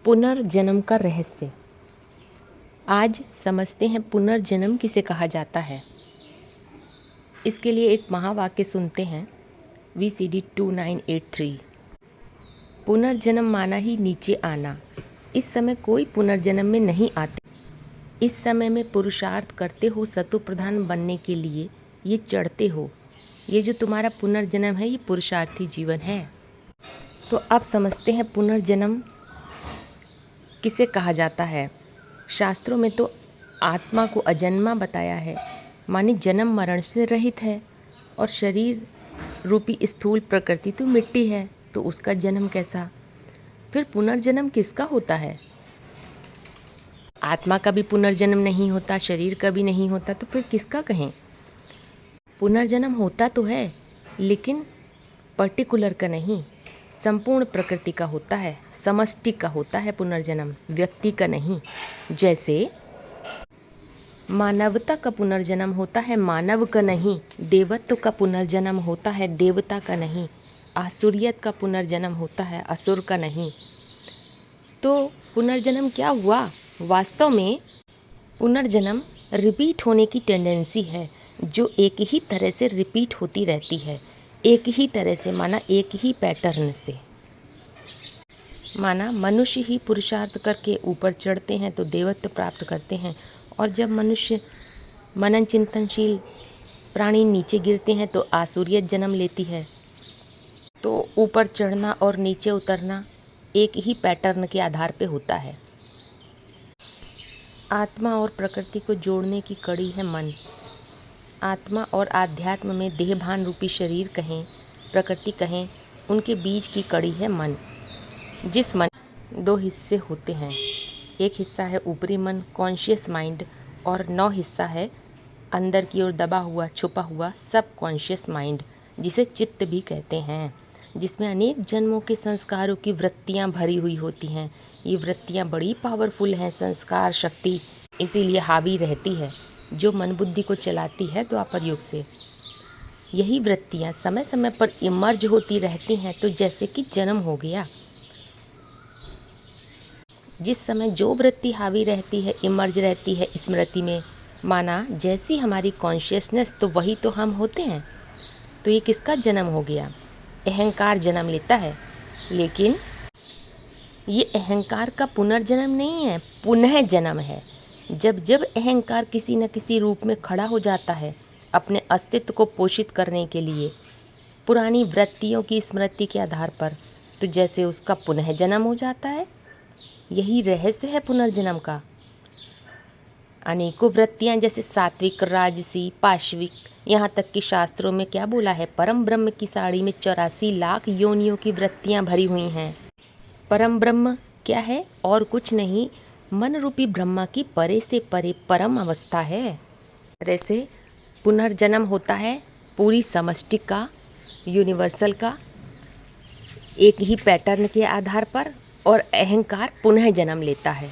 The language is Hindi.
पुनर्जन्म का रहस्य। आज समझते हैं पुनर्जन्म किसे कहा जाता है। इसके लिए एक महावाक्य सुनते हैं VCD 2983। पुनर्जन्म माना ही नीचे आना। इस समय कोई पुनर्जन्म में नहीं आते। इस समय में पुरुषार्थ करते हो सतो प्रधान बनने के लिए, ये चढ़ते हो। ये जो तुम्हारा पुनर्जन्म है ये पुरुषार्थी जीवन है। तो अब समझते हैं पुनर्जन्म किसे कहा जाता है। शास्त्रों में तो आत्मा को अजन्मा बताया है, माने जन्म मरण से रहित है। और शरीर रूपी स्थूल प्रकृति तो मिट्टी है, तो उसका जन्म कैसा। फिर पुनर्जन्म किसका होता है। आत्मा का भी पुनर्जन्म नहीं होता, शरीर का भी नहीं होता, तो फिर किसका कहें। पुनर्जन्म होता तो है, लेकिन पर्टिकुलर का नहीं, संपूर्ण प्रकृति का होता है, समष्टि का होता है पुनर्जन्म, व्यक्ति का नहीं। जैसे मानवता का पुनर्जन्म होता है, मानव का नहीं। देवत्व का पुनर्जन्म होता है, देवता का नहीं। आसुरियत का पुनर्जन्म होता है, असुर का नहीं। तो पुनर्जन्म क्या हुआ। वास्तव में पुनर्जन्म रिपीट होने की टेंडेंसी है, जो एक ही तरह से रिपीट होती रहती है। एक ही तरह से, माना एक ही पैटर्न से। माना मनुष्य ही पुरुषार्थ करके ऊपर चढ़ते हैं तो देवत्व प्राप्त करते हैं, और जब मनुष्य मनन चिंतनशील प्राणी नीचे गिरते हैं तो आसुरियत जन्म लेती है। तो ऊपर चढ़ना और नीचे उतरना एक ही पैटर्न के आधार पे होता है। आत्मा और प्रकृति को जोड़ने की कड़ी है मन। आत्मा और आध्यात्म में देहभान रूपी शरीर कहें, प्रकृति कहें, उनके बीच की कड़ी है मन। जिस मन दो हिस्से होते हैं, एक हिस्सा है ऊपरी मन, कॉन्शियस माइंड, और 9 हिस्सा है अंदर की ओर दबा हुआ, छुपा हुआ सब कॉन्शियस माइंड, जिसे चित्त भी कहते हैं, जिसमें अनेक जन्मों के संस्कारों की वृत्तियां भरी हुई होती हैं। ये वृत्तियां बड़ी पावरफुल हैं, संस्कार शक्ति इसीलिए हावी रहती है, जो मन बुद्धि को चलाती है द्वापर युग से। यही वृत्तियां समय समय पर इमर्ज होती रहती हैं, तो जैसे कि जन्म हो गया। जिस समय जो वृत्ति हावी रहती है, इमर्ज रहती है स्मृति में, माना जैसी हमारी कॉन्शियसनेस, तो वही तो हम होते हैं। तो ये किसका जन्म हो गया। अहंकार जन्म लेता है, लेकिन ये अहंकार का पुनर्जन्म नहीं है, पुनः जन्म है। जब जब अहंकार किसी न किसी रूप में खड़ा हो जाता है अपने अस्तित्व को पोषित करने के लिए, पुरानी वृत्तियों की स्मृति के आधार पर, तो जैसे उसका पुनः जन्म हो जाता है। यही रहस्य है पुनर्जन्म का। अनेकों वृत्तियां, जैसे सात्विक, राजसी, पाशविक, यहाँ तक कि शास्त्रों में क्या बोला है, परम ब्रह्म की साड़ी में 84 लाख योनियों की वृत्तियां भरी हुई हैं। परम ब्रह्म क्या है, और कुछ नहीं, मन रूपी ब्रह्मा की परे से परे परम अवस्था है। तरह से पुनर्जन्म होता है पूरी समष्टि का, यूनिवर्सल का, एक ही पैटर्न के आधार पर, और अहंकार पुनः जन्म लेता है।